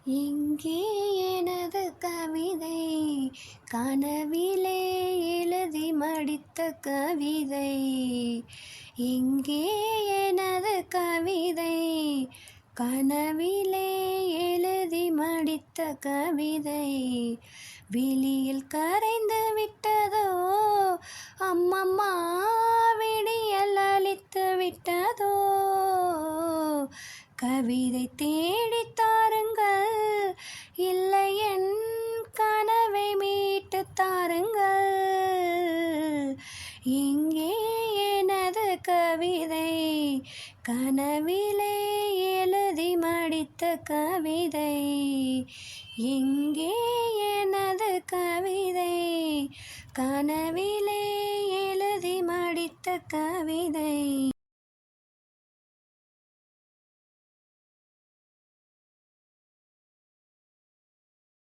எங்கே எனது கவிதை, கனவிலே எழுதி மடித்த கவிதை. எங்கே எனது கவிதை, கனவிலே எழுதி மடித்த கவிதை. விழியில் கரைந்து விட்டதோ அம்மம்மா, விடியல் அளித்து விட்டதோ. கவிதை தேடி தாருங்கள், இல்லை என் கனவை மீட்டு தாருங்கள். எங்கே எனது கவிதை, கனவிலே எழுதி மடித்த கவிதை. எங்கே எனது கவிதை, கனவிலே எழுதி மடித்த கவிதை.